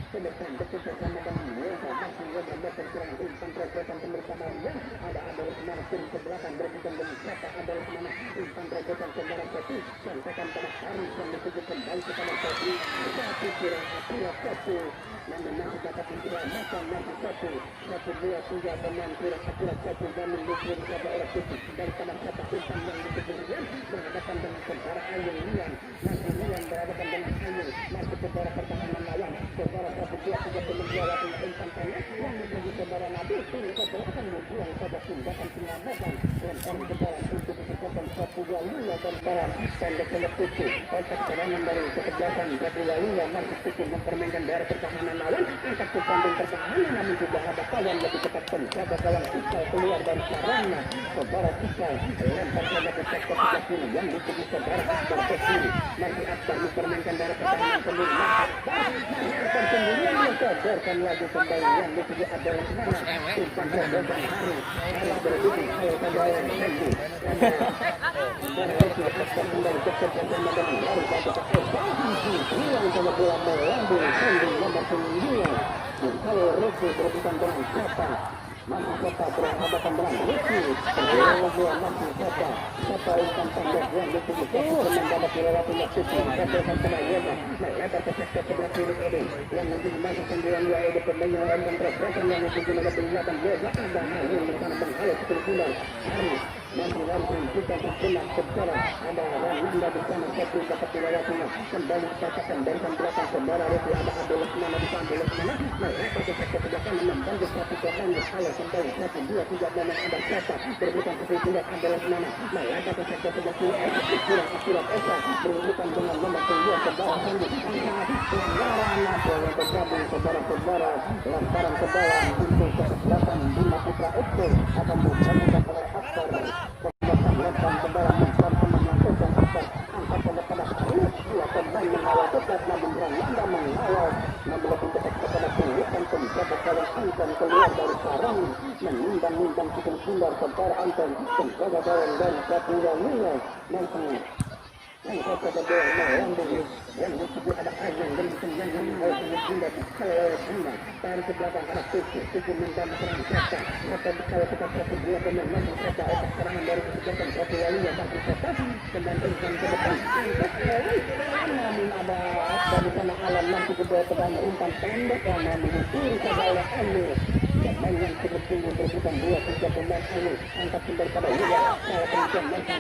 ke depan bersama dengan mereka masih berada kurang umpan terobosan bersama yang ada semana tim ke belakang berbukan dengan siapa ada semana umpan terobosan saudara Sofi. Sampaikan pada Haris yang dituju kembali kepada Sofi. Satu kurang akurat satu. Namun masih dapat diselamatkan masih satu dua tiga pemain kurang akurat satu dan mendukung kepada orang putih dan pada kata umpan yang ditujukan berhadapan dengan saudara Ayung Lian. Masih Lian berhadapan dengan Ayung masih saudara pertahanan lawan saudara satu dua tiga pemain waktu umpan tengah yang dituju saudara Nabi turun ke belakang membuang pada tindakan penyelamatan dan saudara untuk disebutkan satu dua Lian dan para tanda tanda putih kontak serangan dari kesebelasan satu dua Lian masih putih mempermainkan daerah pertahanan lawan angkat ke kandung pertahanan namun juga ada kawan lebih cepat penjaga kawan kita keluar dari sarana saudara kita lempar saja ke sektor sebelah kiri yang dituju saudara Akbar ke kiri masih Akbar mempermainkan daerah pertahanan kembali Akbar kembali yang sodorkan lagi kembali yang dituju adalah mana umpan terdosan harus berbunyi ayo saudara yang satu kembali ke sektor dengan baru satu hilang sama bola melambung sanding nomor 9 kalau Resi berbukan dengan siapa masih siapa berhadapan dengan Resi masih siapa umpan pendek yang dituju mendapat dilewatinya Suci katakan penayanya melebar ke sektor sebelah kiri ini yang menjadi masuk sendirian dua ada pemain yang akan terpotong yang dituju pada belakang bola ada Halim bersama penghalau kesimpulan Haris masih langsung kita terkenal secara ada Randa bersama satu dapat dilewatinya kembali dikatakan dari belakang saudara Resi ada Abdullah mana di sana Abdullah mana melebar ke sektor sebelah kanan membantu satu pemain kalau kembali satu dua tiga dan ada siapa berbukan kesimpulan Abdullah mana melebar ke sektor sebelah kiri kurang akurat Esa berbukan dengan nomor 2 saudara Sandi pelanggaran bola bergabung saudara-saudara lantaran ke bawah untuk kesebelasan Bima Putra Ekor akan dilakukan oleh Akbar lempar ke bawah umpan melakukan Akbar angkat pada Haris dua pemain mengawal tetap namun Nanda mengawal namun lebih cepat kepada pengurusan penjaga kawan Anton keluar dari sarang menimbang-nimbang cukup sundar saudara Anton penjaga kawan dari Jatiwangi masih yang kata bola melambung yang dituju ada Ayung dan disenjang oleh Bunda Selesina tarik ke belakang ada Tuku mendam serang siapa atau kalau kita perhati dua pemain masih siapa otak serangan dari kesebelasan Jatiwangi yang masih siapa kembalikan ke depan angkat namun ada dari sana alam nanti ke bawah terbang umpan pendek namun dituju saja oleh Ayung pemain yang cukup tinggi berbukan 2-3 pemain Ayung angkat kembali pada Lula kalau kemudian masih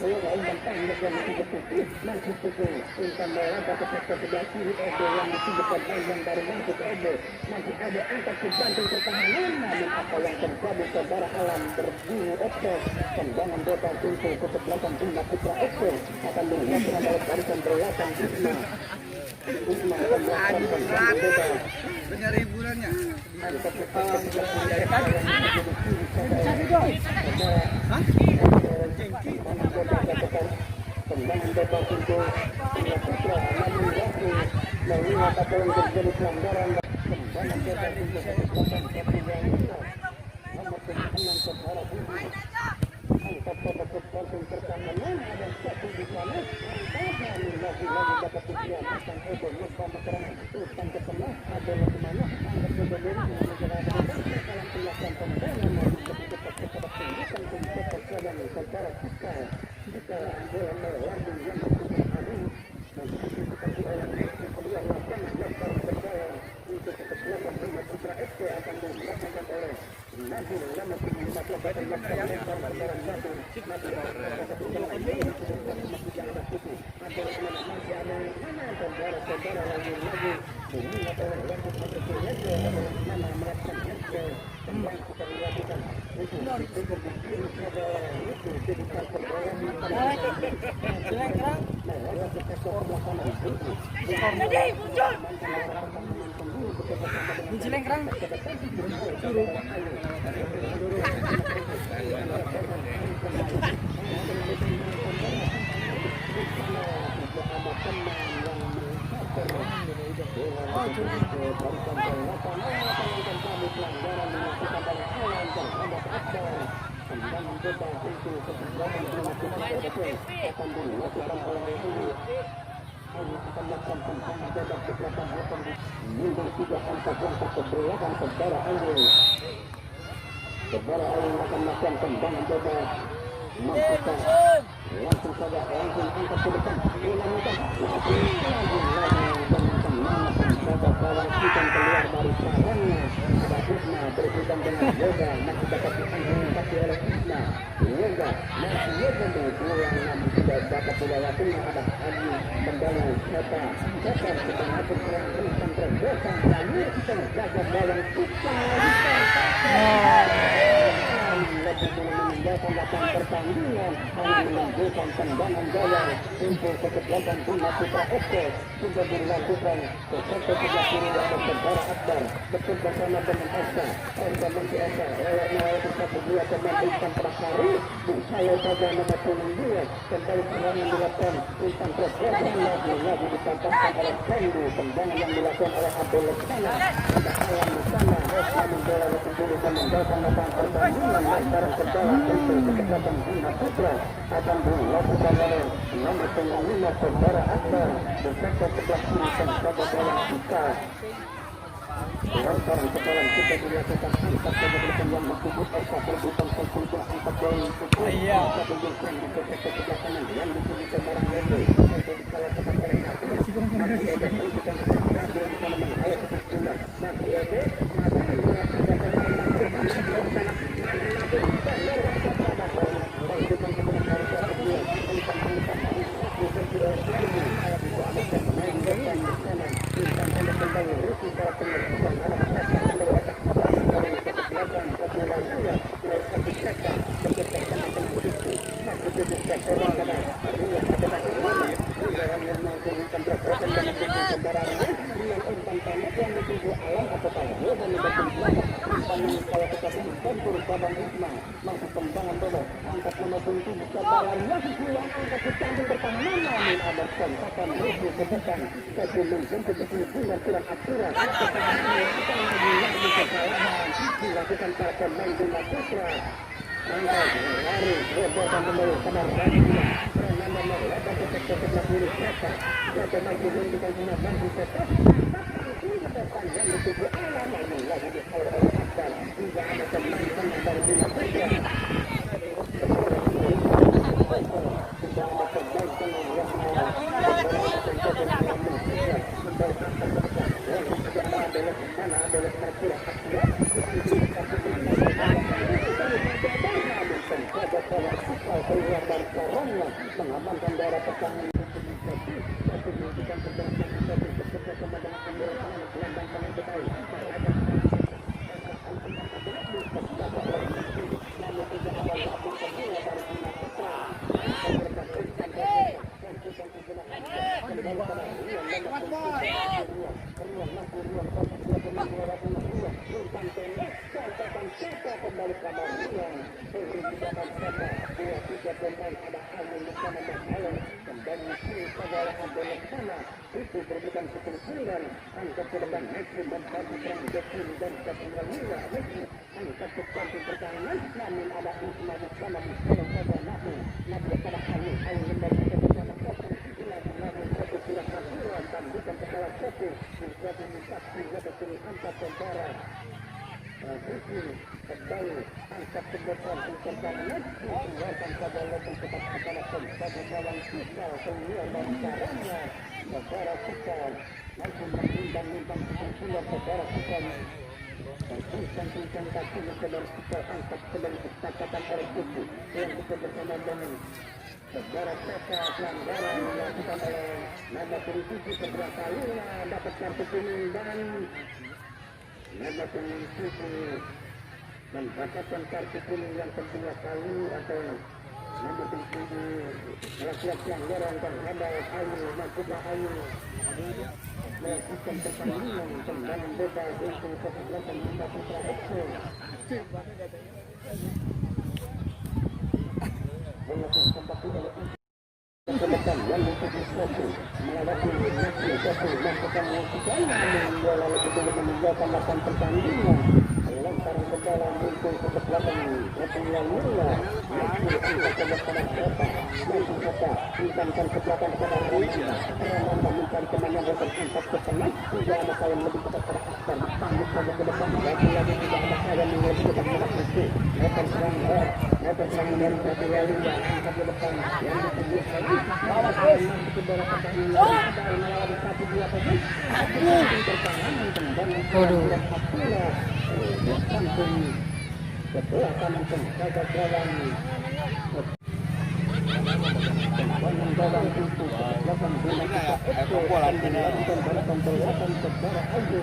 Lula umpan pendek yang masih putih masih putih umpan melangkah ke sektor sebelah kiri Edo yang dituju pemain yang baru masuk Edo masih ada angkat ke jantung pertahanan namun apa yang terjadi saudara alam berbunyi Edo tendangan bebas untuk kesebelasan Bima Putra Edo akan dilakukan oleh barisan belakang Isma akan melakukan tendangan bebas
dengar hiburannya
tendangan bebas untuk Bima Putra namun waktu melihat apa yang terjadi pelanggaran tendangan bebas untuk kesebelasan Jatiwangi nomor 6 saudara Budi angkat pada kesempatan pertahanan ada satu di sana lagi dapat diselamatkan Edo lupa serangan umpan ke tengah ada kemana angkat ke bawah mengejar dalam pelaksanaan tendangan masih cepat kepada pengurusan pencetak gawang saudara kita bola melambung yang cukup halus masih seperti oleh kedua lapangan lempar ke bawah untuk kesebelasan Bima Putra FC akan dilakukan oleh Saudara Ayu akan melakukan tendangan bebas. Mampukan langsung saja langsung angkat ke depan. Dilakukan saja kawan kita keluar dari sarangnya. Ada Isma berhubungan dengan Yoga masih dapat diangkat oleh Isma. Yoga masih Yoga pulang namun tidak dapat dilewatinya. Ada Adi tendangan Seta sedang atur serang berikan terobosan lalu kita jaga bawang kita. Lebih meninggalkan datang pertandingan hanya menunjukkan tendangan gawang untuk kesebelasan Bima Putra FC sudah dilakukan ke sektor sebelah kiri oleh Saudara Akbar betul bersama dengan Esa Menteri Esa lewat satu dua pemain Intan Prasari saya saja nomor 2 kembali serangan dilakukan Intan Prasari lagi ditantangkan oleh Sandu tendangan yang dilakukan oleh Abdul Lesana ada Alam Musana namun bola dikembali meninggalkan datang pertandingan lantaran Saudara untuk kesebelasan Bima Putra akan dilakukan oleh nomor 5 Saudara Akbar di sektor sebelah kiri Saudara Bawang kita lantaran kesalahan kita dilakukan angkat kebetulan yang disebut Esa berbukan konsultan angkat bawang kita menunjukkan di sektor sebelah kanan yang disebut sebarang level untuk dikalahkan oleh masih ada penunjukan masih ada mengalir kesimpulan masih ada dilakukan para pemain Bima Putra lari rebosan kembali pada Raditya Fernanda melebar ke sektor sebelah kiri mereka pemain menunjukkan punya mampu tetap ke depan yang dituju Alam ini lagi dikawal oleh Akbar juga ada pemain dari Bima Putra sudah ada pemain mengamankan daerah pertahanan itu berbeda kepentingan angkat ke depan Messi dan bagi serang Jokowi dan Katimrawila Messi angkat ke samping pertahanan namun ada Isma bersama Mustafa saja namun pada Ayu kembali ke bersama kosong namun satu kurang aturan dan bukan kepala satu menjadi saksi pada sini angkat saudara Rizky kembali angkat ke depan untuk pertahanan mengeluarkan pada level cepat kepala sebagai kawan kita keluar dari caranya saudara kita langsung menimbang-nimbang kesimpulan saudara kita Berpisah-pisah kaki saudara kita angkat sedang kesepakatan oleh kubu yang kita bersama dengan saudara Saka pelanggaran dilakukan oleh nama politisi kedua kalinya dapat kartu kuning dan nama politisi mendapatkan kartu kuning yang kedua kali atau nama politisi melakukan pelanggaran terhadap Ayu Makuba Ayu melakukan pertandingan tendangan bebas untuk kesebelasan Bunda Putra Exo melakukan sempat tidak kedepan yang menjadi satu melewati nasi satu melakukan melakukan bola lebih dulu meninggalkan lapangan pertandingan lemparan ke dalam untuk kesebelasan Repulia Mulia masih angkat ke depan kota masih kota intenskan ke belakang kepada Rina Ramanda mencari temannya berangkat ke tengah tidak ada sayang lebih cepat terhadap tangguh saja ke depan lagi tidak ada sayang yang lebih cepat melakisi lepas serang dari Repulia Mulia angkat ke depan yang ditunggu lagi bawa masuk ke dalam pertandingan ada melawan 1-2 pemain pertahanan tendangan Abdullah sampai setelah kanan penjaga gawang untuk belakang bola kita Eko dan dilakukan balapan perlawanan saudara Ayu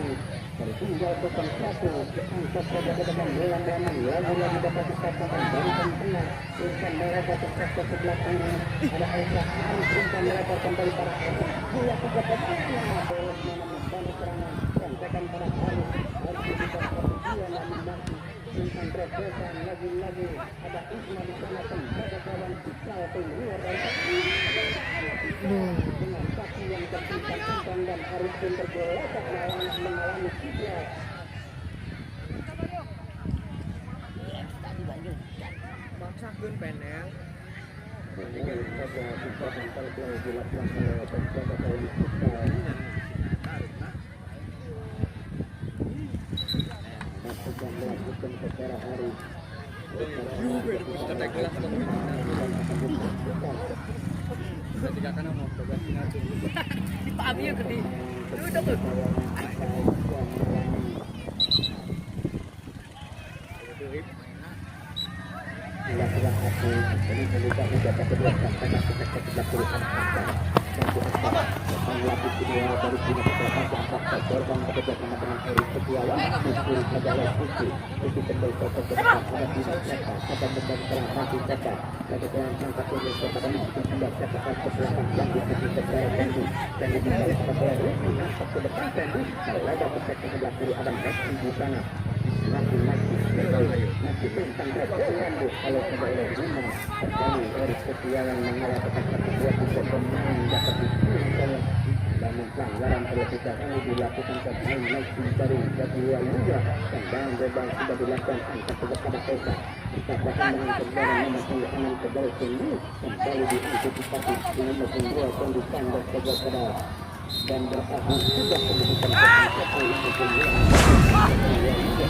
tertinggal 0-1 angkat pada depan bola memang lagi dapat dikatakan barisan tengah umpan melebar ke sektor sebelah kanan ada Aisyah Arif umpan melebar kembali para Aisyah bola ke belakang bola membantu serangan kontekan para Arif bisa dia namun masih umpan terobosan lagi ada Isma di sana penjaga gawang Ismail keluar dari dengan kaki yang terpisah umpan dan Arif pun tergeletak mengalami kiblat
maksakeun penel
saja bisa sampai dilakukan oleh penjaga gawang Ismail dan melakukan secara hari Lagi kedua dari Bina Keselatan angkat korban bekerjasama dengan Eri Setiawan Muskul Majalah Putih Putih kembali ke depan ada Bina Caka Caka beban telah nanti Caka Caka telah angkat ke depan Mungkin sudah Caka ke belakang yang diputih ke daerah Tendi dan dibalik pada bola Rufi angkat ke depan Tendi melebar ke sektor sebelah kiri ada Messi di sana masih tentang Repolandu kalau sebagai Bina terkali Eri Setiawan mengalahkan kedua tiga pemain dapat dipilih namun pelanggaran terlebih dahulu dilakukan pemain Messi dari Repulia Mulia tendangan bebas sudah dilakukan angkat ke depan Esa bertabrakan dengan saudara nomor 6 Kedal Tinggi kembali diantisipasi dengan nomor 2 kondisi dan sebuah kedal dan berhasil sudah kemudian untuk